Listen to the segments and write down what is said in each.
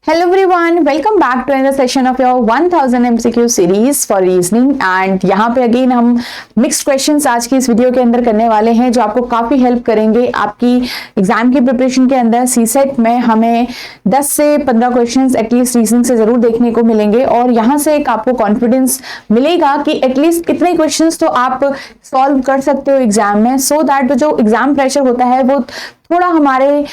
Hello everyone, welcome back to another session of your 1000 MCQ series for reasoning and यहाँ पे again हम mixed questions आज की इस वीडियो के अंदर करने वाले हैं जो आपको काफी हेल्प करेंगे आपकी एग्जाम की प्रिपरेशन के अंदर। सीसेट में हमें 10 से 15 क्वेश्चंस एटलीस्ट रीजनिंग से जरूर देखने को मिलेंगे और यहाँ से एक आपको कॉन्फिडेंस मिलेगा कि एटलीस्ट कितने क्वेश्चंस तो आप सॉल्व कर सकते हो एग्जाम में, सो दैट जो एग्जाम प्रेशर होता है वो थोड़ा हमारे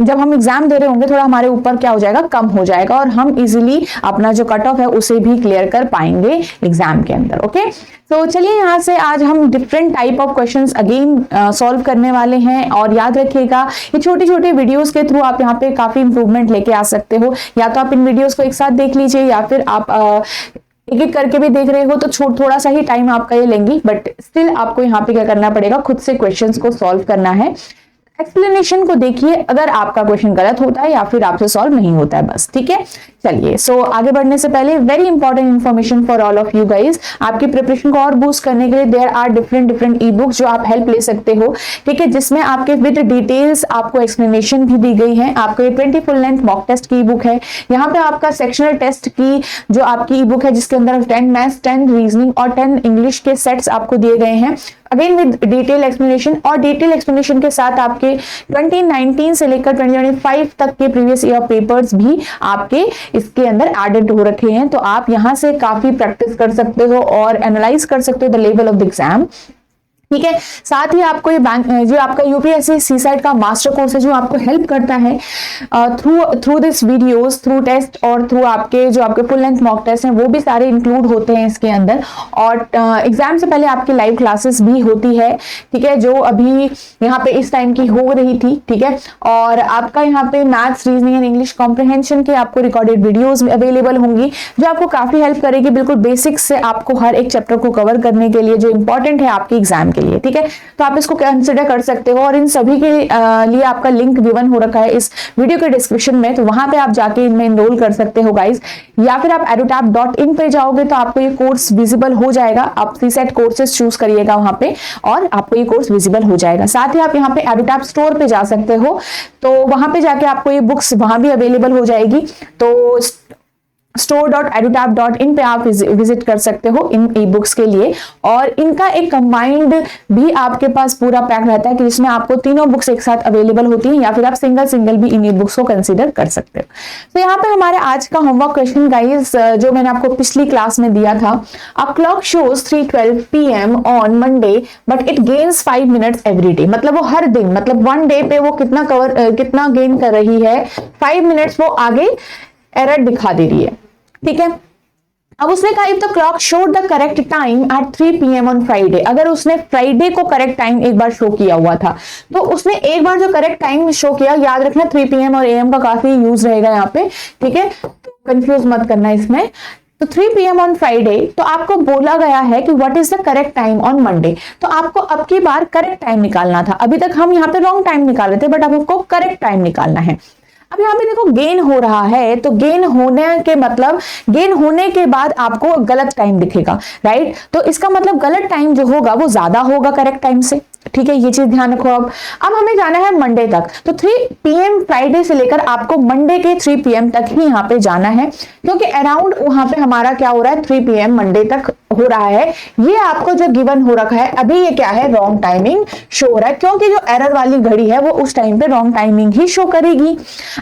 जब हम एग्जाम दे रहे होंगे थोड़ा हमारे ऊपर क्या हो जाएगा, कम हो जाएगा और हम इजीली अपना जो कट ऑफ है उसे भी क्लियर कर पाएंगे एग्जाम के अंदर। ओके, तो चलिए यहाँ से आज हम different type of questions again solve करने वाले हैं और याद रखिएगा ये छोटे छोटे वीडियोस के थ्रू आप यहाँ पे काफी इंप्रूवमेंट लेके आ सकते हो। या तो आप इन वीडियोस को एक साथ देख लीजिए या फिर आप एक एक करके भी देख रहे हो तो थोड़ा सा ही टाइम आपका ये लेंगी, बट स्टिल आपको यहाँ पे क्या करना पड़ेगा, खुद से क्वेश्चंस को सॉल्व करना है। एक्सप्लेनेशन को देखिए अगर आपका क्वेश्चन गलत होता है या फिर आपसे सॉल्व नहीं होता है, बस ठीक है। चलिए सो आगे बढ़ने से पहले very important information for all of you guys, आपकी प्रिपरेशन को और बूस्ट करने के लिए there are different e books जो आप हेल्प ले सकते हो, ठीक है, जिसमें आपके विद डिटेल्स आपको एक्सप्लेनेशन भी दी गई है। आपको ये 20 फुल लेंथ मॉक टेस्ट की ई बुक है। यहाँ पे आपका सेक्शनल टेस्ट की जो आपकी ई बुक है जिसके अंदर 10 मैथ्स 10 रीजनिंग और 10 इंग्लिश के सेट्स आपको दिए गए हैं, अगेन विद डिटेल एक्सप्लेनेशन। और डिटेल एक्सप्लेनेशन के साथ आपके 2019 से लेकर 2025 तक के प्रीवियस ईयर पेपर्स भी आपके इसके अंदर एडेड हो रखे हैं, तो आप यहां से काफी प्रैक्टिस कर सकते हो और एनालाइज कर सकते हो the level of the exam, ठीक है। साथ ही आपको ये बैंक जो आपका यूपीएससी सीसाइट का मास्टर कोर्स है जो आपको हेल्प करता है through this videos, through test और थ्रू आपके जो आपके फुल लेंथ मॉक टेस्ट हैं वो भी सारे इंक्लूड होते हैं इसके अंदर। और एग्जाम से पहले आपकी लाइव क्लासेस भी होती है, ठीक है, जो अभी यहाँ पे इस टाइम की हो रही थी, ठीक है। और आपका यहाँ पे maths reasoning and English comprehension के आपको रिकॉर्डेड वीडियोज अवेलेबल होंगी जो आपको काफी हेल्प करेगी बिल्कुल बेसिक्स से आपको हर एक चैप्टर को कवर करने के लिए जो इंपॉर्टेंट है आपके एग्जाम के लिए, ठीक है। तो आप इसको कंसिडर कर सकते हो और इन सभी के लिए आपका लिंक गिवन हो रखा है इस वीडियो के डिस्क्रिप्शन में, तो वहां पे आप जाके इनमें एनरोल कर सकते हो गाइस। या फिर आप edutap.in पे जाओगे तो आपको ये कोर्स विजिबल हो जाएगा, आप सीसेट कोर्सेज चूज करिएगा वहां पे और आपको ये कोर्स विजिबल हो जाएगा। साथ ही आप यहाँ पे edutap स्टोर पे जा सकते हो, तो वहां पे जाके आपको ये बुक्स वहां भी अवेलेबल हो जाएगी, तो store.edutap.in पे आप विजिट कर सकते हो इन ई बुक्स के लिए। और इनका एक कंबाइंड भी आपके पास पूरा पैक रहता है कि जिसमें आपको तीनों बुक्स एक साथ अवेलेबल होती हैं, या फिर आप सिंगल भी इन ई बुक्स को कंसीडर कर सकते हो। तो यहाँ पे हमारे आज का होमवर्क क्वेश्चन गाइस जो मैंने आपको पिछली क्लास में दिया था, a clock shows 3:12 PM on Monday but it gains 5 minutes every day. मतलब वो हर दिन, मतलब वन डे पे वो कितना गेन कर रही है, 5 मिनट्स वो आगे एरर दिखा दे रही है, ठीक है। अब उसने कहा if the clock showed the correct time at 3 PM on Friday, अगर उसने फ्राइडे को करेक्ट टाइम एक बार शो किया हुआ था तो उसने एक बार जो करेक्ट टाइम शो किया, याद रखना 3 PM और AM का काफी यूज रहेगा यहाँ पे, ठीक है, कंफ्यूज मत करना इसमें। तो 3 PM ऑन फ्राइडे, तो आपको बोला गया है कि what is the correct time on Monday, तो आपको अब की बार करेक्ट टाइम निकालना था। अभी तक हम यहाँ पे रॉन्ग टाइम निकाल रहे थे बट अब आपको करेक्ट टाइम निकालना है। अब यहाँ पे देखो गेन हो रहा है, तो गेन होने के मतलब गेन होने के बाद आपको गलत टाइम दिखेगा, राइट। तो इसका मतलब गलत टाइम जो होगा वो ज्यादा होगा करेक्ट टाइम से, ठीक है, ये चीज ध्यान रखो। अब हमें जाना है मंडे तक, तो 3 PM फ्राइडे से लेकर आपको मंडे के 3 PM तक ही यहाँ पे जाना है, क्योंकि अराउंड वहां पे हमारा क्या हो रहा है 3 PM मंडे तक हो रहा है। ये आपको जो गिवन हो रखा है अभी ये क्या है, रॉन्ग टाइमिंग शो हो रहा है, क्योंकि जो एरर वाली घड़ी है वो उस टाइम पे रॉन्ग टाइमिंग ही शो करेगी।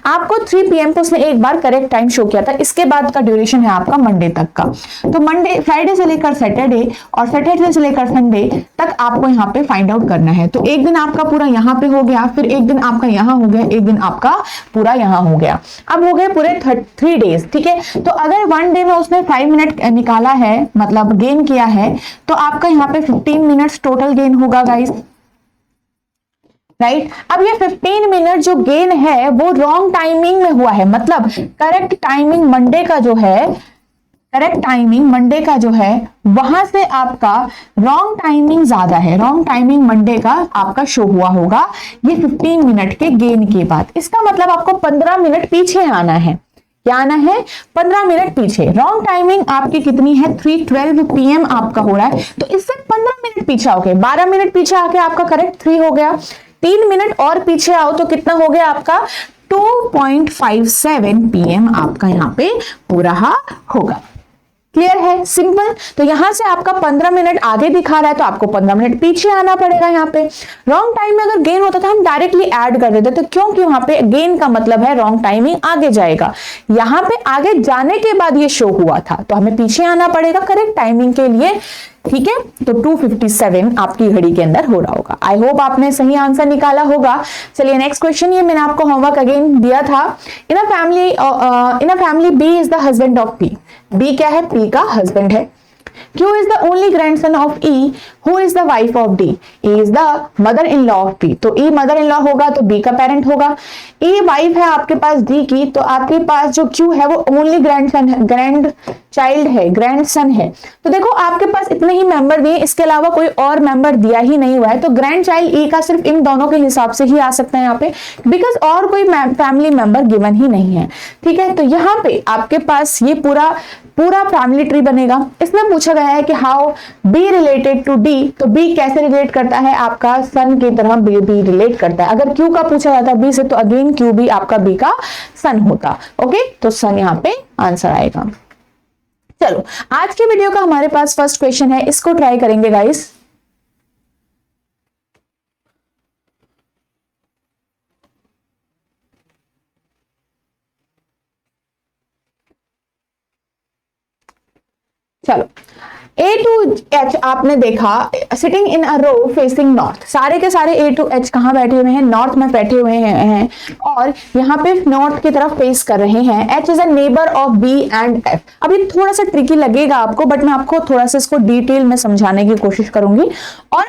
आपको 3 PM पे उसने एक बार करेक्ट टाइम शो किया था, इसके बाद का ड्यूरेशन है आपका मंडे तक का। तो मंडे फ्राइडे से लेकर सैटरडे और सैटरडे से लेकर संडे तक आपको यहाँ पे फाइंड आउट करना है। तो एक दिन आपका पूरा यहाँ पे हो गया, फिर एक दिन आपका यहाँ हो गया, एक दिन आपका पूरा यहाँ हो गया, अब हो गए पूरे 3 डेज, ठीक है। तो अगर वन डे में उसने 5 मिनट निकाला है, मतलब गेन किया है, तो आपका यहाँ पे 15 मिनट्स टोटल गेन होगा गाइस, राइट। अब ये 15 मिनट जो गेन है वो रॉन्ग टाइमिंग में हुआ है, मतलब करेक्ट टाइमिंग मंडे का जो है, करेक्ट टाइमिंग मंडे का जो है वहां से आपका रॉन्ग टाइमिंग ज्यादा है, रॉन्ग टाइमिंग मंडे का आपका शो हुआ होगा ये 15 मिनट के गेन के बाद। इसका मतलब आपको 15 मिनट पीछे आना है, क्या आना है, 15 मिनट पीछे। रॉन्ग टाइमिंग आपकी कितनी है, 3:12 PM आपका हो रहा है, तो इससे 15 मिनट पीछे आओगे, 12 मिनट पीछे आके आपका करेक्ट 3 हो गया। 3 मिनट और पीछे आओ तो कितना हो गया आपका 2:57 PM आपका यहाँ पे हो रहा होगा। क्लियर है, सिंपल। तो यहां से आपका 15 मिनट आगे दिखा रहा है तो आपको 15 मिनट पीछे आना पड़ेगा। यहाँ पे रॉन्ग टाइम में अगर गेन होता था हम डायरेक्टली ऐड कर देते, तो क्योंकि वहां पे गेन का मतलब है रॉन्ग टाइमिंग आगे जाएगा। यहाँ पे आगे जाने के बाद ये शो हुआ था तो हमें पीछे आना पड़ेगा करेक्ट टाइमिंग के लिए। ठीक है, तो 2:57 आपकी घड़ी के अंदर हो रहा होगा। आई होप आपने सही आंसर निकाला होगा। चलिए नेक्स्ट क्वेश्चन, ये मैंने आपको होमवर्क अगेन दिया था। In a family B is the husband of P. B क्या है? पी का हस्बैंड है। Q is the only grandson of E, who is the wife of D. E is the mother-in-law of P. तो E mother-in-law होगा तो B का parent होगा। E wife है आपके पास D की, तो आपके पास जो Q है वो ओनली ग्रैंडसन है, ग्रैंड चाइल्ड है, ग्रैंडसन है। तो देखो आपके पास इतने ही मेंबर दिए, इसके अलावा कोई और मेंबर दिया ही नहीं हुआ है, तो ग्रैंड चाइल्ड E का सिर्फ इन दोनों के हिसाब से ही आ सकता है यहाँ पे, बिकॉज और कोई फैमिली मेंबर गिवन ही नहीं है। ठीक है, तो यहाँ पे आपके पास ये पूरा फैमिली ट्री बनेगा। इसमें पूछा गया है कि how b related to d, तो बी कैसे रिलेट करता है? आपका सन की तरह बी रिलेट करता है। अगर क्यू का पूछा जाता बी से तो अगेन क्यू भी आपका बी का सन होता। ओके, तो सन यहाँ पे आंसर आएगा। चलो आज के वीडियो का हमारे पास फर्स्ट क्वेश्चन है, इसको ट्राई करेंगे गाइस। चलो A to H आपने देखा sitting in a row facing north. सारे के सारे A to H कहाँ बैठे हुए हैं? नॉर्थ में बैठे हुए हैं और यहाँ पे नॉर्थ की तरफ फेस कर रहे हैं। H is a neighbour of B and F। अब ये थोड़ा सा ट्रिकी लगेगा आपको, बट मैं आपको थोड़ा सा इसको डिटेल में समझाने की कोशिश करूंगी। और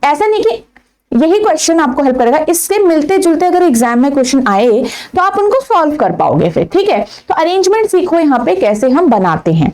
ऐसा नहीं कि यही क्वेश्चन आपको हेल्प करेगा, इससे मिलते जुलते अगर एग्जाम में क्वेश्चन आए तो आप उनको सॉल्व कर पाओगे फिर। ठीक है, तो अरेंजमेंट सीखो यहाँ पे कैसे हम बनाते हैं।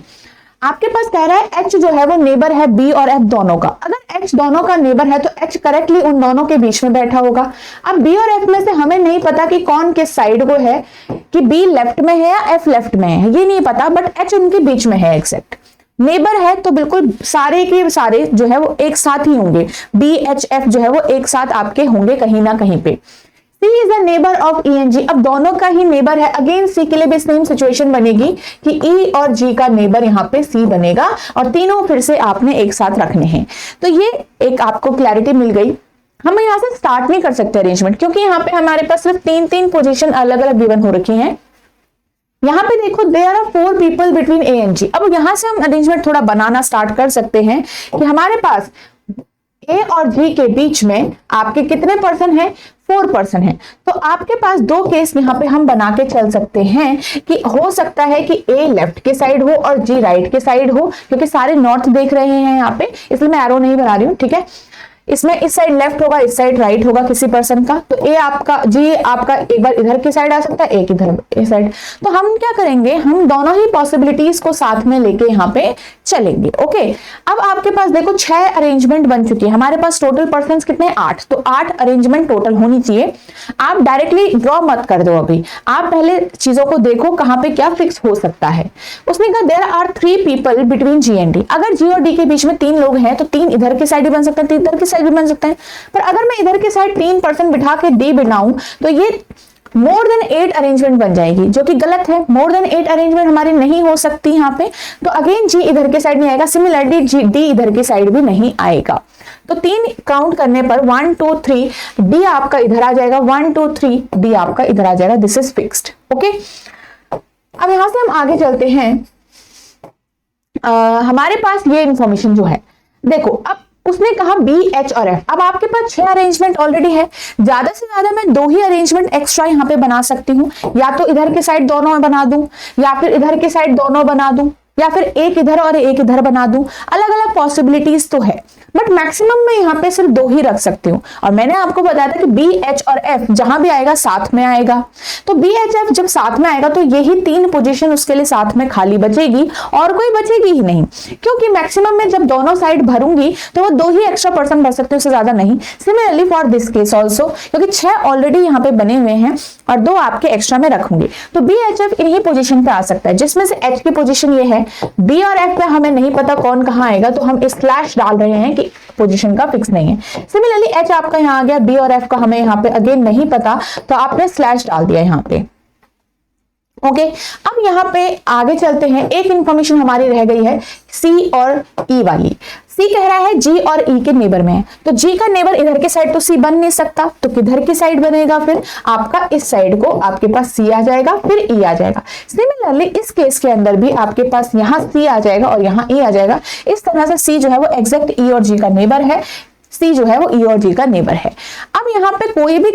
आपके पास कह रहा है H जो है वो नेबर है B और F दोनों का। अगर H दोनों का नेबर है तो H करेक्टली उन दोनों के बीच में बैठा होगा। अब B और F में से हमें नहीं पता कि कौन किस साइड को है, कि B लेफ्ट में है या F लेफ्ट में है, ये नहीं पता, बट H उनके बीच में है एग्जैक्ट। नेबर है तो बिल्कुल सारे के सारे जो है वो एक साथ ही होंगे। B H F जो है वो एक साथ आपके होंगे कहीं ना कहीं पे। C is the neighbor of E and G। अब दोनों का ही नेबर है, अगेन C के लिए भी सेम सिचुएशन बनेगी कि E और G का नेबर यहाँ पे C बनेगा और तीनों फिर से आपने एक साथ रखने हैं। तो ये एक आपको क्लैरिटी मिल गई। हम यहाँ से स्टार्ट नहीं कर सकते अरेंजमेंट, क्योंकि यहाँ पे हमारे पास सिर्फ तीन पोजीशन अलग अलग गिवन हो रखी हैं। यहाँ पे देखो there are 4 people between A and G। अब यहाँ से हम अरेंजमेंट थोड़ा बनाना स्टार्ट कर सकते हैं कि हमारे पास A और G के बीच में आपके कितने पर्सन हैं? 4 पर्सन है। तो आपके पास दो केस यहाँ पे हम बना के चल सकते हैं कि हो सकता है कि A लेफ्ट के साइड हो और G राइट के साइड हो, क्योंकि सारे नॉर्थ देख रहे हैं यहाँ पे, इसलिए मैं एरो नहीं बना रही हूँ। ठीक है, इसमें इस साइड लेफ्ट होगा, इस साइड राइट होगा किसी पर्सन का, तो A आपका G आपका एक बार इधर की साइड आ सकता है, एक इधर इस साइड। तो हम क्या करेंगे, हम दोनों ही पॉसिबिलिटीज को साथ में लेके यहाँ पे चलेंगे। ओके, अब आपके पास देखो 6 अरेंजमेंट बन चुकी है। हमारे पास टोटल पर्सन कितने? 8। तो 8 अरेंजमेंट टोटल होनी चाहिए। आप डायरेक्टली ड्रॉ मत कर दो, अभी आप पहले चीजों को देखो कहाँ पे क्या फिक्स हो सकता है। उसने कहा there are 3 people between G and D। अगर G और D के बीच में 3 लोग हैं तो 3 इधर की साइड भी बन सकते हैं, 3 इधर की साइड भी बन सकते हैं। पर अगर मैं इधर की साइड 3 पर्सन बिठा के D बनाऊं तो ये मोर देन 8 अरेंजमेंट बन जाएगी, जो कि गलत है। मोर देन 8 अरेंजमेंट हमारी नहीं हो सकती यहाँ पे। तो अगेन G इधर के साइड नहीं आएगा, सिमिलरली D इधर की साइड भी नहीं आएगा। तो 3 काउंट करने पर 1 2 3 D आपका इधर आ जाएगा, 1 2 3 D आपका इधर आ जाएगा। This is fixed. ओके, अब यहां से हम आगे चलते हैं। हमारे पास ये इंफॉर्मेशन जो है, देखो अब उसने कहा B H और F। अब आपके पास 6 अरेंजमेंट ऑलरेडी है, ज्यादा से ज्यादा मैं 2 ही अरेंजमेंट एक्स्ट्रा यहाँ पे बना सकती हूँ। या तो इधर के साइड दोनों बना दूं, या फिर इधर के साइड दोनों बना दूं, या फिर एक इधर और एक इधर बना दूं। अलग अलग पॉसिबिलिटीज तो है, बट मैक्सिमम मैं यहाँ पे सिर्फ 2 ही रख सकती हूँ। और मैंने आपको बताया था कि B H और F जहां भी आएगा साथ में आएगा। तो B H F जब साथ में आएगा तो यही 3 पोजीशन उसके लिए साथ में खाली बचेगी, और कोई बचेगी ही नहीं, क्योंकि मैक्सिमम में जब दोनों साइड भरूंगी तो वो 2 ही एक्स्ट्रा पर्सन भर सकते हैं, उससे ज्यादा नहीं। Similarly for this case also, क्योंकि 6 ऑलरेडी यहाँ पे बने हुए हैं और 2 आपके एक्स्ट्रा में रखूंगी। तो B H F इन्हीं पोजीशन पे आ सकता है, जिसमें से H की पोजीशन ये है। B और F पे हमें नहीं पता कौन कहाँ आएगा, तो हम स्लैश डाल रहे हैं कि पोजीशन का फिक्स नहीं है। सिमिलरली एच आपका यहाँ आ गया, बी और एफ का हमें यहाँ पे अगेन नहीं पता, तो आपने स्लैश डाल दिया यहाँ पे। ओके, अब यहाँ पे आगे चलते हैं। एक इंफॉर्मेशन हमारी रह गई है सी और ई वाली। सी कह रहा है जी और ई के नेबर में है, तो जी का नेबर इधर के साइड तो सी बन नहीं सकता, तो किधर की साइड बनेगा फिर आपका, इस साइड को आपके पास सी आ जाएगा, फिर ई आ जाएगा। सिमिलरली इस केस के अंदर भी आपके पास यहाँ सी आ जाएगा और यहाँ ई आ जाएगा। इस तरह से सी जो है वो एग्जैक्ट ई और जी का नेबर है, सी जो है वो ई और जी का नेबर है। अब यहाँ पे कोई भी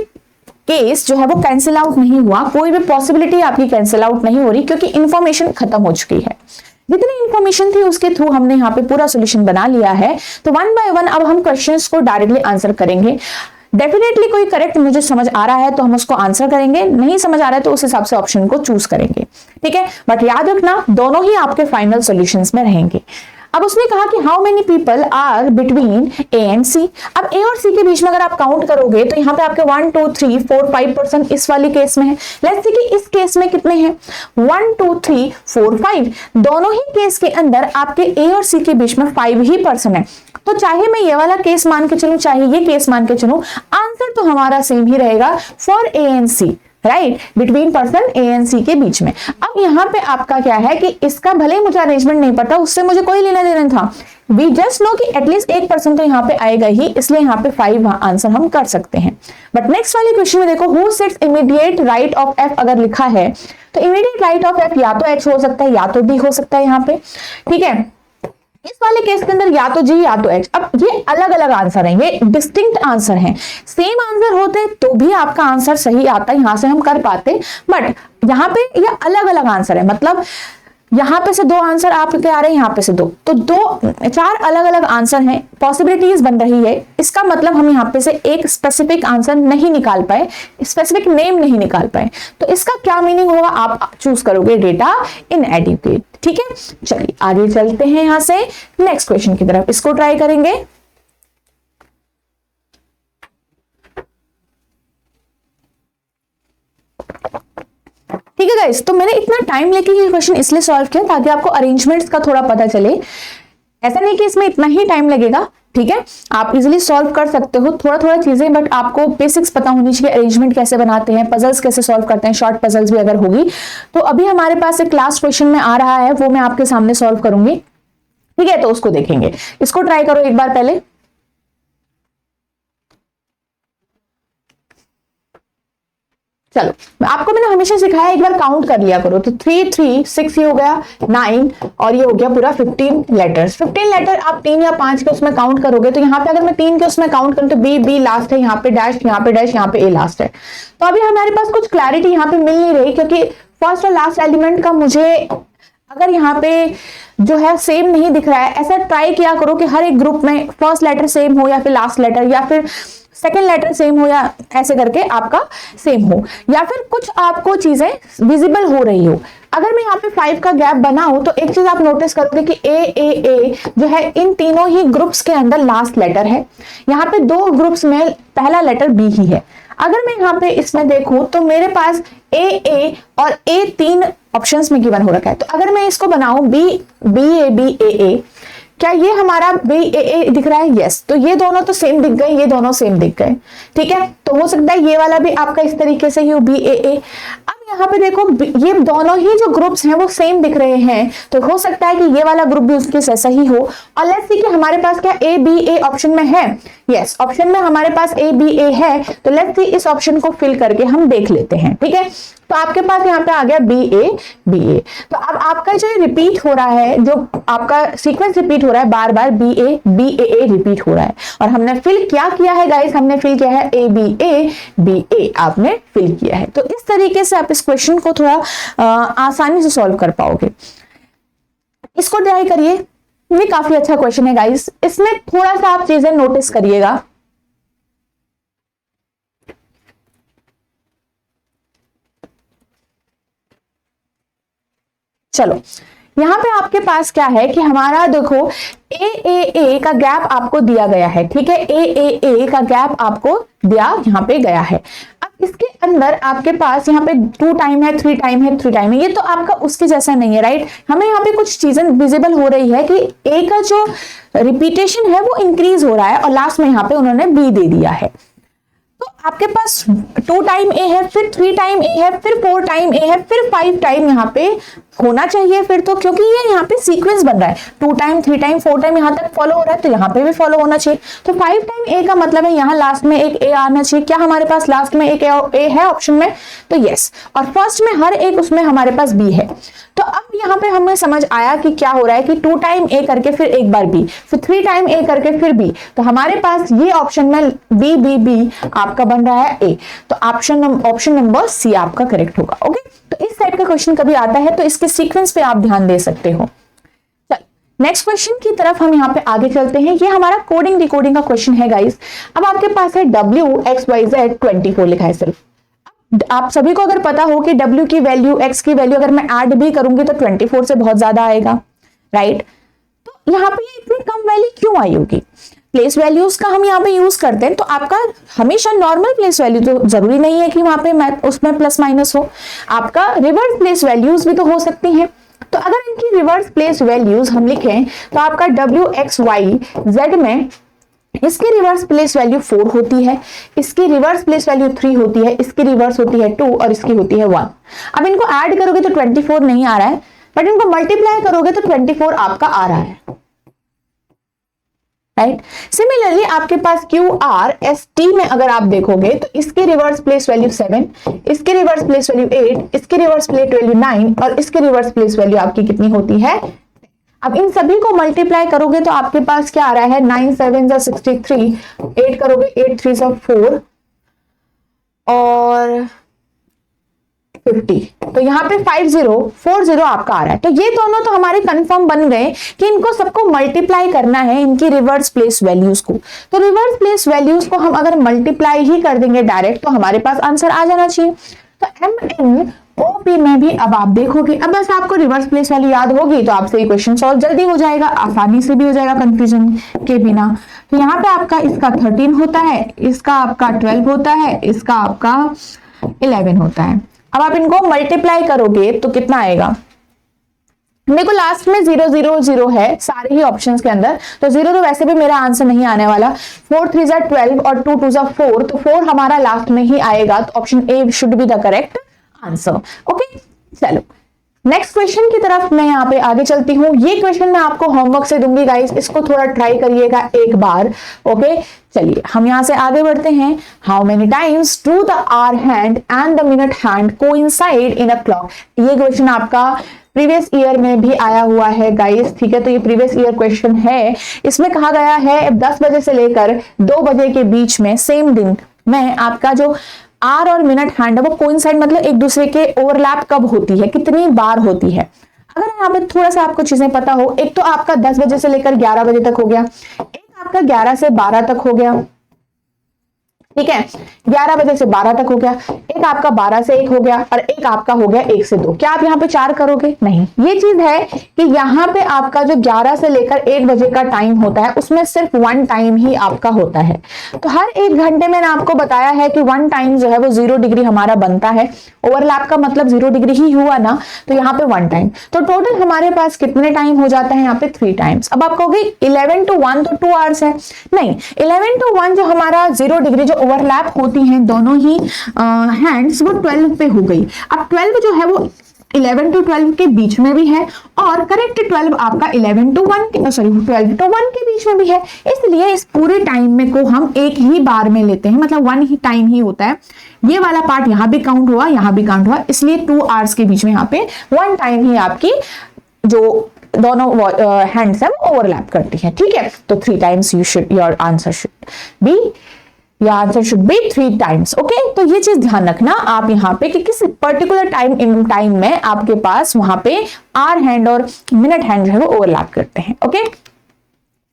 केस जो है वो कैंसिल आउट नहीं हुआ, कोई भी पॉसिबिलिटी आपकी कैंसिल आउट नहीं हो रही, क्योंकि इंफॉर्मेशन खत्म हो चुकी है। जितनी इंफॉर्मेशन थी उसके थ्रू हमने यहाँ पे पूरा सॉल्यूशन बना लिया है। तो वन बाय वन अब हम क्वेश्चंस को डायरेक्टली आंसर करेंगे। डेफिनेटली कोई करेक्ट मुझे समझ आ रहा है तो हम उसको आंसर करेंगे, नहीं समझ आ रहा है तो उस हिसाब से ऑप्शन को चूज करेंगे, ठीक है। बट याद रखना दोनों ही आपके फाइनल सॉल्यूशंस में रहेंगे। अब उसने कहा कि how many people are between A and C. अब ए और सी के बीच में अगर आप काउंट करोगे तो यहाँ पे आपके 1 2 3 4 5% इस वाली केस में है। लेट्स सी कि इस केस में कितने हैं, 1 2 3 4 5। दोनों ही केस के अंदर आपके ए और सी के बीच में 5 ही पर्सन है। तो चाहे मैं ये वाला केस मान के चलूं चाहे ये केस मान के चलूं, आंसर तो हमारा सेम ही रहेगा for A and C, right, between person A and C के बीच में। अब यहाँ पे आपका क्या है कि इसका भले ही मुझे अरेंजमेंट नहीं पता, उससे मुझे कोई लेना देना था। वी जस्ट नो कि एटलीस्ट 1% तो यहाँ पे आएगा ही, इसलिए यहाँ पे 5 आंसर हम कर सकते हैं। बट नेक्स्ट वाले क्वेश्चन में देखो, who sits immediate right of F अगर लिखा है तो इमीडिएट राइट ऑफ एफ या तो एच हो सकता है या तो डी हो सकता है यहाँ पे, ठीक है। इस वाले केस के अंदर या तो जी या तो एच। अब ये अलग अलग आंसर हैं, ये डिस्टिंक्ट आंसर हैं। सेम आंसर होते तो भी आपका आंसर सही आता, यहां से हम कर पाते, बट यहाँ पे ये अलग अलग आंसर है। मतलब यहाँ पे से 2 आंसर आपके आ रहे हैं, यहाँ पे से 2, तो 4 अलग अलग आंसर हैं, पॉसिबिलिटीज बन रही है। इसका मतलब हम यहाँ पे से एक स्पेसिफिक आंसर नहीं निकाल पाए, स्पेसिफिक नेम नहीं निकाल पाए, तो इसका क्या मीनिंग होगा आप चूज करोगे, डेटा इनएडिक्वेट, ठीक है। चलिए आगे चलते हैं यहां से नेक्स्ट क्वेश्चन की तरफ, इसको ट्राई करेंगे। ठीक है गाइस, तो मैंने इतना टाइम लेके ये क्वेश्चन इसलिए सॉल्व किया ताकि आपको अरेंजमेंट्स का थोड़ा पता चले। ऐसा नहीं कि इसमें इतना ही टाइम लगेगा, ठीक है, आप इजीली सॉल्व कर सकते हो थोड़ा थोड़ा चीजें, बट आपको बेसिक्स पता होनी चाहिए, अरेंजमेंट कैसे बनाते हैं, पजल्स कैसे सॉल्व करते हैं, शॉर्ट पजल्स भी अगर होगी। तो अभी हमारे पास एक लास्ट क्वेश्चन में आ रहा है, वो मैं आपके सामने सॉल्व करूंगी, ठीक है, तो उसको देखेंगे। इसको ट्राई करो एक बार पहले। चलो, आपको मैंने हमेशा सिखाया एक बार काउंट कर लिया करो, तो 3 3 6 ये हो गया 9 और ये हो गया पूरा 15 लेटर्स। 15 लेटर आप 3 या 5 के उसमें काउंट करोगे, तो यहाँ पे अगर मैं 3 के उसमें काउंट करूँ तो बी लास्ट है, यहाँ पे डैश, यहाँ पे डैश, यहाँ पे ए लास्ट है। तो अभी हमारे पास कुछ क्लैरिटी यहाँ पे मिल नहीं रही, क्योंकि फर्स्ट और लास्ट एलिमेंट का मुझे अगर यहाँ पे जो है सेम नहीं दिख रहा है, ऐसा ट्राई किया करो कि हर एक ग्रुप में फर्स्ट लेटर सेम हो या फिर लास्ट लेटर या फिर सेकेंड लेटर सेम हो, या ऐसे करके आपका सेम हो, या फिर कुछ आपको चीजें विजिबल हो रही हो। अगर मैं यहाँ पे 5 का गैप बनाऊं तो एक चीज आप नोटिस करोगे कि ए जो है इन तीनों ही ग्रुप्स के अंदर लास्ट लेटर है। यहाँ पे 2 ग्रुप्स में पहला लेटर बी ही है। अगर मैं यहाँ पे इसमें देखूं तो मेरे पास ए और ए 3 ऑप्शंस में गिवन हो रखा है। तो अगर मैं इसको बनाऊं बी ए, क्या ये हमारा बी ए दिख रहा है? यस, तो ये दोनों तो सेम दिख गए, ये दोनों सेम दिख गए, ठीक है। तो हो सकता है ये वाला भी आपका इस तरीके से ही हो, बी ए। अब यहाँ पे देखो ये दोनों ही जो ग्रुप्स हैं वो सेम दिख रहे हैं, तो हो सकता है कि ये वाला ग्रुप भी उसके जैसा ही हो। और लेट्स सी कि हमारे पास क्या ए बी ए ऑप्शन में है। यस, ऑप्शन में हमारे पास ए बी ए है, तो लेट्स सी इस ऑप्शन को फिल करके हम देख लेते हैं, ठीक है। तो आपके पास यहाँ पे आ गया बी ए। तो अब आपका जो रिपीट हो रहा है, जो आपका सीक्वेंस रिपीट हो रहा है, बार बार बी ए रिपीट हो रहा है। और हमने फिल क्या किया है गाइस, हमने फिल किया है ए बी ए आपने फिल किया है। तो इस तरीके से आप इस क्वेश्चन को थोड़ा आसानी से सॉल्व कर पाओगे। इसको ट्राई करिए, ये काफी अच्छा क्वेश्चन है गाइस, इसमें थोड़ा सा आप चीजें नोटिस करिएगा। चलो, यहां पे आपके पास क्या है कि हमारा देखो ए का गैप आपको दिया गया है, ठीक है, ए का गैप आपको दिया यहाँ पे गया है। अब इसके अंदर आपके पास यहाँ पे 2 टाइम है, 3 टाइम है, 3 टाइम है, ये तो आपका उसके जैसा नहीं है, राइट। हमें यहाँ पे कुछ चीजें विजिबल हो रही है कि ए का जो रिपीटेशन है वो इंक्रीज हो रहा है और लास्ट में यहाँ पे उन्होंने बी दे दिया है। तो आपके पास 2 टाइम ए है, फिर 3 टाइम ए है, फिर 4 टाइम ए है, फिर 5 टाइम यहाँ पे होना चाहिए फिर तो, क्योंकि ये यहाँ पे सीक्वेंस बन रहा है, 2 टाइम 3 टाइम 4 टाइम यहाँ तक फॉलो हो रहा है, तो यहाँ पे भी फॉलो होना चाहिए। तो 5 टाइम ए का मतलब है यहाँ लास्ट में एक ए आना चाहिए। क्या हमारे पास लास्ट में एक ए है ऑप्शन में? तो यस। और फर्स्ट में हर एक उसमें हमारे पास बी है। तो अब यहाँ पे हमें समझ आया कि क्या हो रहा है कि 2 टाइम ए करके फिर एक बार बी, फिर 3 टाइम ए करके फिर बी, तो हमारे पास ये ऑप्शन में बी बी बी आपका बन रहा है ए। तो ऑप्शन नंबर सी आपका करेक्ट होगा। ओके, तो इस टाइप का क्वेश्चन कभी आता है तो इसके सीक्वेंस पे आप ध्यान दे सकते हो। नेक्स्ट क्वेश्चन की तरफ हम यहाँ पे आगे चलते हैं। ये हमारा कोडिंग डिकोडिंग का क्वेश्चन है गाइस। अब आपके पास है WXYZ 24 लिखा है सिर्फ। आप सभी को अगर पता हो कि W की वैल्यू X की वैल्यू अगर मैं ऐड भी करूंगी तो 24 से बहुत ज्यादा आएगा, राइट। तो यहाँ पे इतनी कम वैल्यू क्यों आई होगी? प्लेस वैल्यूज का हम यहाँ पे यूज करते हैं, तो आपका हमेशा नॉर्मल प्लेस वैल्यू, तो जरूरी नहीं है कि वहां पे उसमें प्लस माइनस हो, आपका रिवर्स प्लेस वैल्यूज भी तो हो सकती हैं। तो अगर इनकी रिवर्स प्लेस वैल्यूज हम लिखें तो आपका WXYZ में इसकी रिवर्स प्लेस वैल्यू 4 होती है, इसकी रिवर्स प्लेस वैल्यू 3 होती है, इसकी रिवर्स होती है 2 और इसकी होती है 1। अब इनको ऐड करोगे तो 24 नहीं आ रहा है, बट इनको मल्टीप्लाई करोगे तो 24 आपका आ रहा है, राइट। सिमिलरली आपके पास QRST में अगर आप देखोगे तो इसकी रिवर्स प्लेस वैल्यू 7, इसकी रिवर्स प्लेस वैल्यू 8, इसकी रिवर्स प्लेस वैल्यू 9 और इसकी रिवर्स प्लेस वैल्यू आपकी कितनी होती है? अब इन सभी को मल्टीप्लाई करोगे तो आपके पास क्या आ रहा है? 9 7 63, 8 करोगे 8 3 4 और 50, तो यहाँ पे 5040 आपका आ रहा है। तो ये दोनों तो हमारे कंफर्म बन गए कि इनको सबको मल्टीप्लाई करना है, इनकी रिवर्स प्लेस वैल्यूज को। तो रिवर्स प्लेस वैल्यूज को हम अगर मल्टीप्लाई ही कर देंगे डायरेक्ट तो हमारे पास आंसर आ जाना चाहिए। तो MNOP में भी अब आप देखोगे, अब बस आपको रिवर्स प्लेस वैल्यू याद होगी तो आपसे ये क्वेश्चन सॉल्व जल्दी हो जाएगा, आसानी से भी हो जाएगा कंफ्यूजन के बिना। तो यहाँ पे आपका इसका 13 होता है, इसका आपका 12 होता है, इसका आपका 11 होता है। अब आप इनको मल्टीप्लाई करोगे तो कितना आएगा? देखो लास्ट में 0 0 0 है सारे ही ऑप्शंस के अंदर, तो 0 तो वैसे भी मेरा आंसर नहीं आने वाला। 4 3 12 और 2 2 4, तो 4 हमारा लास्ट में ही आएगा, तो option A should be the correct answer. Okay, चलो नेक्स्ट क्वेश्चन की तरफ मैं यहाँ पे आगे चलती हूँ। ये क्वेश्चन मैं आपको होमवर्क से दूंगी गाइस, इसको थोड़ा ट्राई करिएगा एक बार। ओके, चलिए हम यहाँ से आगे बढ़ते हैं। How many times do the hour hand and the minute hand coincide in a clock? ये क्वेश्चन आपका प्रीवियस ईयर में भी आया हुआ है गाइस, ठीक है। तो ये प्रीवियस ईयर क्वेश्चन है। इसमें कहा गया है 10 बजे से लेकर 2 बजे के बीच में सेम दिन में आपका जो आर और मिनट हैंड है वो कोइंसाइड मतलब एक दूसरे के ओवरलैप कब होती है, कितनी बार होती है। अगर यहाँ पे थोड़ा सा आपको चीजें पता हो, एक तो आपका 10 बजे से लेकर 11 बजे तक हो गया, एक आपका 11 से 12 तक हो गया, ठीक है, 11 बजे से 12 तक हो गया, एक आपका 12 से 1 हो गया और एक आपका हो गया 1 से 2। क्या आप यहाँ पे 4 करोगे? नहीं। ये चीज है कि यहाँ पे आपका जो 11 से लेकर 1 बजे का टाइम होता है उसमें सिर्फ 1 टाइम ही आपका होता है। तो हर 1 घंटे मैंने आपको बताया है कि 1 टाइम जो है वो 0 डिग्री हमारा बनता है। ओवरलैप का मतलब 0 डिग्री ही हुआ ना, तो यहाँ पे 1 टाइम। तो टोटल हमारे पास कितने टाइम हो जाता है यहाँ पे? 3 टाइम्स। अब आप कहोगे 11 to 1 तो 2 आवर्स है। नहीं, 11 to 1 जो हमारा 0 डिग्री जो ओवरलैप होती हैं दोनों ही हैंड्स, वो 12 पे हो गई। अब 12 जो है वो 11 to 12 के बीच में भी है और करेक्ट 12 आपका 11 to 1 12 to 1 के बीच में भी है। इसलिए इस पूरे टाइम में को हम एक ही बार में लेते हैं, मतलब 1 ही टाइम ही होता है। ये वाला पार्ट यहाँ भी काउंट हुआ, यहाँ भी काउंट हुआ, इसलिए 2 आवर्स के बीच में यहाँ पे 1 टाइम ही आपकी जो दोनों हैंड्स है वो ओवरलैप करती है, ठीक है। तो 3 times your answer should be, या answer should be 3 times. Okay, तो ये चीज ध्यान रखना आप यहाँ पे कि किस पर्टिकुलर टाइम में आपके पास वहां पे आर हैंड और मिनट हैंड जो है वो ओवरलैप करते हैं। ओके,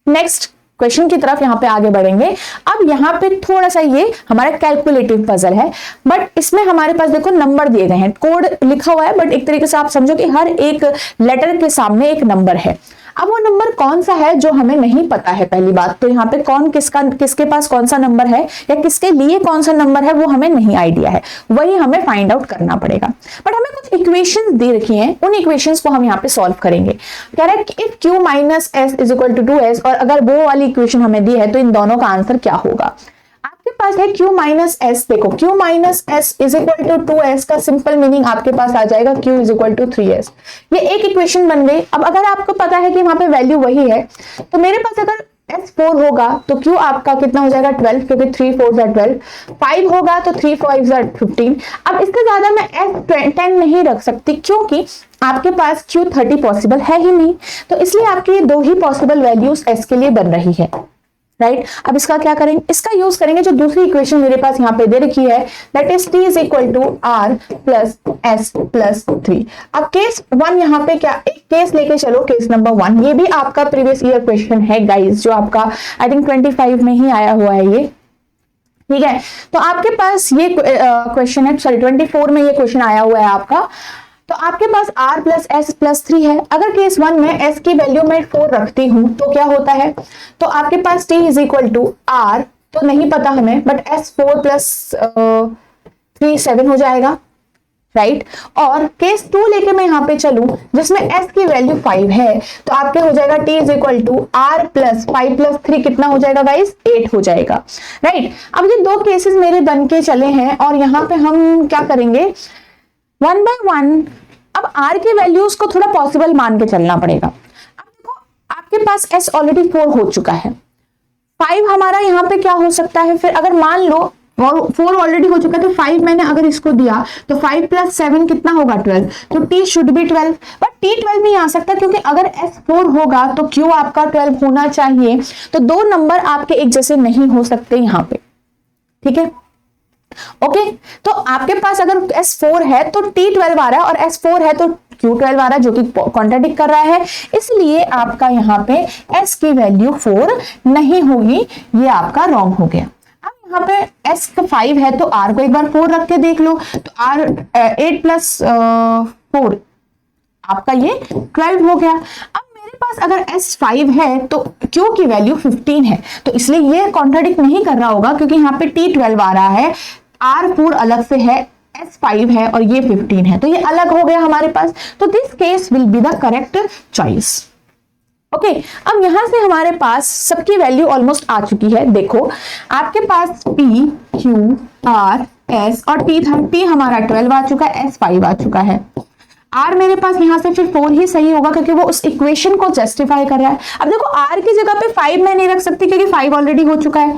नेक्स्ट क्वेश्चन की तरफ यहाँ पे आगे बढ़ेंगे। अब यहाँ पे थोड़ा सा ये हमारा कैलकुलेटिव पजल है, बट इसमें हमारे पास देखो नंबर दिए गए हैं, कोड लिखा हुआ है, बट एक तरीके से आप समझो कि हर एक लेटर के सामने एक नंबर है। अब वो नंबर कौन सा है जो हमें नहीं पता है, पहली बात तो यहाँ पे कौन किसके पास कौन सा नंबर है या किसके लिए कौन सा नंबर है वो हमें नहीं आइडिया है, वही हमें फाइंड आउट करना पड़ेगा। बट हमें कुछ इक्वेशंस दे रखी हैं, उन इक्वेशंस को हम यहाँ पे सॉल्व करेंगे। कह रहा है कि if q minus s is equal to 2s, और अगर वो वाली इक्वेशन हमें दी है तो इन दोनों का आंसर क्या होगा। आपके पास है q माइनस एस, देखो q minus s is equal to 2s का सिंपल मीनिंग आपके पास आ जाएगा q is equal to 3s। ये एक इक्वेशन बन गई। अब अगर आपको पता है कि वहां पे वैल्यू वही है तो मेरे पास अगर S4 होगा तो Q आपका कितना हो जाएगा 12, क्योंकि 3 4 12, 5 होगा तो 3 5 15। अब इससे ज्यादा मैं S10 नहीं रख सकती क्योंकि आपके पास Q30 पॉसिबल है ही नहीं, तो इसलिए आपके ये दो ही पॉसिबल वैल्यूज S के लिए बन रही है, राइट। अब इसका क्या करेंगे, इसका यूज करेंगे जो दूसरी इक्वेशन मेरे पास यहाँ पे दे रखी है, that is t is equal to r plus s plus 3। अब केस 1 यहाँ पे क्या, एक केस लेके चलो, केस नंबर 1, ये भी आपका प्रीवियस ईयर क्वेश्चन है गाइस, जो आपका आई थिंक 25 में ही आया हुआ है ये, ठीक है। तो आपके पास ये क्वेश्चन है, सॉरी 24 में ये क्वेश्चन आया हुआ है आपका। तो आपके पास r प्लस एस प्लस 3 है। अगर केस 1 में s की वैल्यू मैं 4 रखती हूं तो क्या होता है, तो आपके पास t is equal to r तो नहीं पता हमें, बट s 4 प्लस 3 7 हो जाएगा, राइट। और केस 2 लेके मैं यहाँ पे चलूं जिसमें s की वैल्यू 5 है, तो आपके हो जाएगा t is equal to r plus 5 plus 3 कितना हो जाएगा गाइस, 8 हो जाएगा, राइट। अब ये दो केसेस मेरे बन के चले हैं और यहाँ पे हम क्या करेंगे, 1 by 1। अब r की वैल्यूज को थोड़ा पॉसिबल मान के चलना पड़ेगा। अब देखो आपके पास s ऑलरेडी 4 हो चुका है, 5 हमारा यहाँ पे क्या हो सकता है, फिर अगर मान लो 4 ऑलरेडी हो चुका है तो 5 मैंने अगर इसको दिया तो 5 प्लस 7 कितना होगा 12, तो t should be 12, but t 12 नहीं आ सकता क्योंकि अगर s 4 होगा तो q आपका 12 होना चाहिए, तो दो नंबर आपके एक जैसे नहीं हो सकते यहाँ पे, ठीक है, ओके। तो आपके पास अगर S4 है तो T12 आ रहा है और S4 है तो Q12 आ रहा है, जो कि कॉन्ट्राडिक्ट कर रहा है, इसलिए आपका यहाँ पे S की वैल्यू 4 नहीं होगी, ये आपका रॉन्ग हो गया। अब यहाँ पे S का 5 है तो R को एक बार 4 रख के देख लो, तो R 8 प्लस 4 आपका ये 12 हो गया। अब मेरे पास अगर S5 है तो Q की वैल्यू 15 है, तो इसलिए ये कॉन्ट्राडिक्ट नहीं कर रहा होगा क्योंकि यहाँ पे T12 आ रहा है, R4 अलग से है, S5 है और ये 15 है, तो ये अलग हो गया हमारे पास, तो this case will be the correct choice, okay. अब यहां से हमारे पास सबकी वैल्यू ऑलमोस्ट आ चुकी है। देखो आपके पास P Q R S और T था, T हमारा 12 आ चुका है, S5 आ चुका है, R मेरे पास यहां से फिर 4 ही सही होगा क्योंकि वो उस इक्वेशन को जस्टिफाई कर रहा है। अब देखो R की जगह पे 5 मैं नहीं रख सकती क्योंकि 5 ऑलरेडी हो चुका है,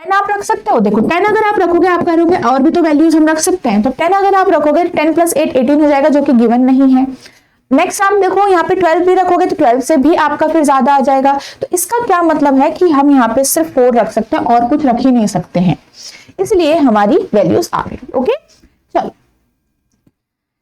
10 आप रख सकते हो। देखो 10 अगर आप रखोगे, आप करोगे और भी तो वैल्यूज हम रख सकते हैं, तो 10 अगर आप रखोगे 10 प्लस 8 18 हो जाएगा, जो कि गिवन नहीं है। नेक्स्ट आप देखो यहाँ पे 12 भी रखोगे तो 12 से भी आपका फिर ज्यादा आ जाएगा, तो इसका क्या मतलब है कि हम यहाँ पे सिर्फ 4 रख सकते हैं और कुछ रख ही नहीं सकते हैं, इसलिए हमारी वैल्यूज आ गई, ओके। चलो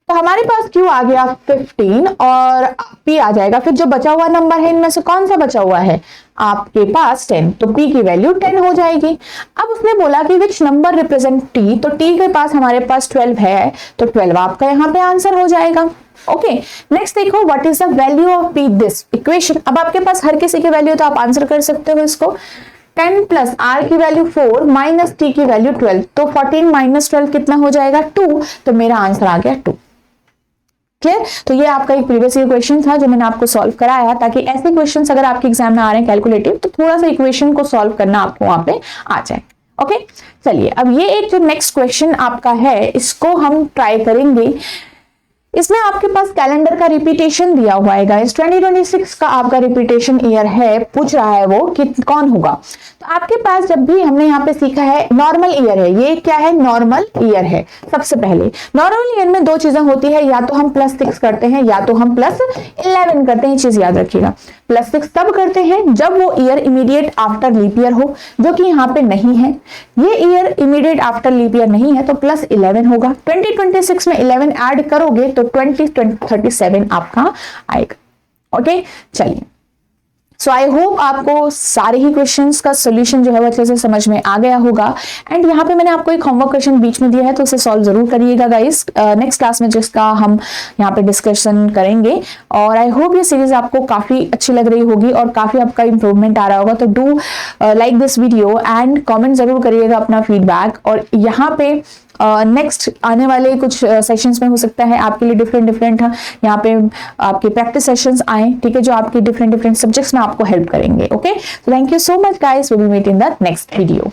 तो हमारे पास Q आ गया 15 और P आ जाएगा, फिर जो बचा हुआ नंबर है इनमें से कौन सा बचा हुआ है आपके पास 10, तो P की वैल्यू 10 हो जाएगी। अब उसने बोला कि विच नंबर रिप्रेजेंट T, तो T के पास हमारे पास 12 है, तो 12 आपका यहाँ पे आंसर हो जाएगा, ओके। नेक्स्ट देखो what is the value of P this equation. अब आपके पास हर किसी की वैल्यू तो आप आंसर कर सकते हो इसको, 10 प्लस R की वैल्यू 4 माइनस T की वैल्यू 12, तो 14 माइनस 12 कितना हो जाएगा 2, तो मेरा आंसर आ गया 2, क्लियर। तो ये आपका एक प्रीवियस ईयर क्वेश्चन था जो मैंने आपको सॉल्व कराया, ताकि ऐसे क्वेश्चंस अगर आपके एग्जाम में आ रहे हैं कैलकुलेटिव तो थोड़ा सा इक्वेशन को सॉल्व करना आपको वहां पे आ जाए, ओके। चलिए अब ये एक जो नेक्स्ट क्वेश्चन आपका है इसको हम ट्राई करेंगे। इसमें आपके पास कैलेंडर का रिपीटेशन दिया हुआ है गाइस, 2026 का आपका रिपीटेशन ईयर है, पूछ रहा है वो कि कौन होगा। तो आपके पास जब भी हमने यहाँ पे सीखा है नॉर्मल ईयर है, ये क्या है नॉर्मल ईयर है। सबसे पहले नॉर्मल ईयर में दो चीजें होती है, या तो हम +6 करते हैं या तो हम +11 करते हैं, चीज याद रखिएगा। +6 तब करते हैं जब वो year immediate after leap year हो, जो कि यहाँ पे नहीं है। ये year immediate after leap year नहीं है तो +11 होगा। 2026 में 11 ऐड करोगे तो 2037 आपका आएगा, ओके। चलिए सो आई होप आपको सारे ही क्वेश्चंस का सोल्यूशन जो है वो अच्छे से समझ में आ गया होगा। एंड यहाँ पे मैंने आपको एक होमवर्क क्वेश्चन बीच में दिया है, तो उसे सॉल्व जरूर करिएगा गाइस नेक्स्ट क्लास में, जिसका हम यहाँ पे डिस्कशन करेंगे। और आई होप ये सीरीज आपको काफी अच्छी लग रही होगी और काफी आपका इंप्रूवमेंट आ रहा होगा। तो do like this video and comment जरूर करिएगा अपना फीडबैक। और यहाँ पे नेक्स्ट आने वाले कुछ सेशंस में हो सकता है आपके लिए डिफरेंट यहाँ पे आपके प्रैक्टिस सेशंस आए, ठीक है, जो आपके डिफरेंट सब्जेक्ट्स में आपको हेल्प करेंगे। ओके, तो thank you so much guys, we will meet in the next video.